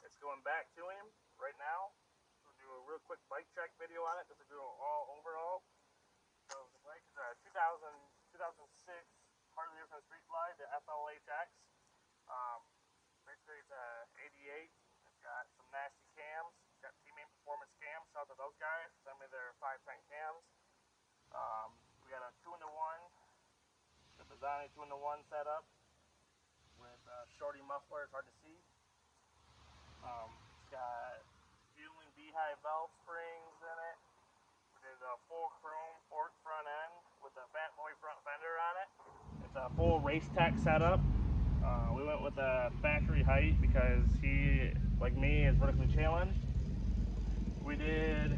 it's going back to him right now. We'll do a real quick bike check video on it, just to do all overall. So the bike is a 2006 Harley Davidson Street Glide, the FLHX. Basically it's a 88. It's got some nasty cams. It's got Eastman performance cams. Shout out to those guys. Send me their 510 cams. We got a 2-in-1, the design 2-in-1 setup with shorty muffler. It's hard to see. It's got fueling beehive valve springs in it. We did a full chrome fork front end with a fat boy front fender on it. It's a full race tech setup. We went with a factory height because he, like me, is vertically challenged. We did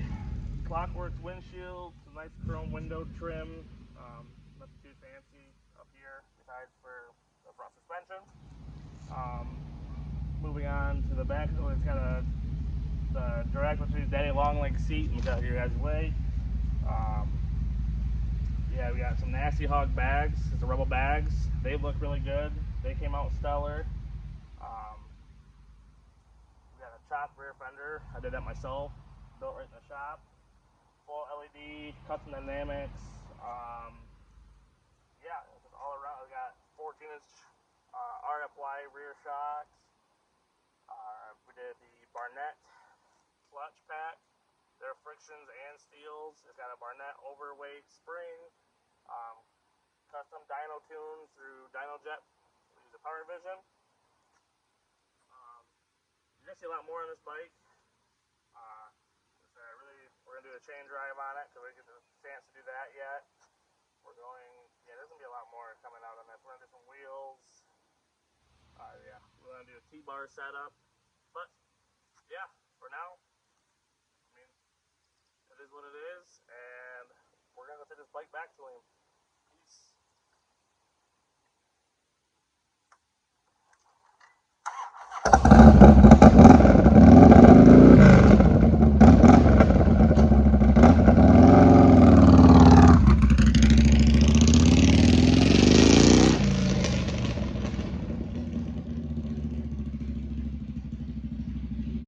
Clockworks windshield, some nice chrome window trim, nothing too fancy up here besides for the front suspension. Moving on to the back, it's got the direct between daddy long leg seat and got your guys' way. Yeah, we got some Nasty Hog bags. It's the rubber bags. They look really good. They came out stellar. We got a chopped rear fender. I did that myself. Built right in the shop. Full LED, custom dynamics. Yeah, it's all around. We got 14-inch RFY rear shocks. We did the Barnett clutch pack. They're frictions and steels. It's got a Barnett overweight spring. Custom dyno tunes through DynoJet. We use a Power Vision. You're gonna see a lot more on this bike. We're gonna do a chain drive on it because we didn't get the chance to do that yet. Yeah, there's gonna be a lot more coming out on this. We're gonna do some wheels. Yeah, we're gonna do a T-bar setup. But yeah, for now, I mean, it is what it is, and we're gonna go take this bike back to him. Peace.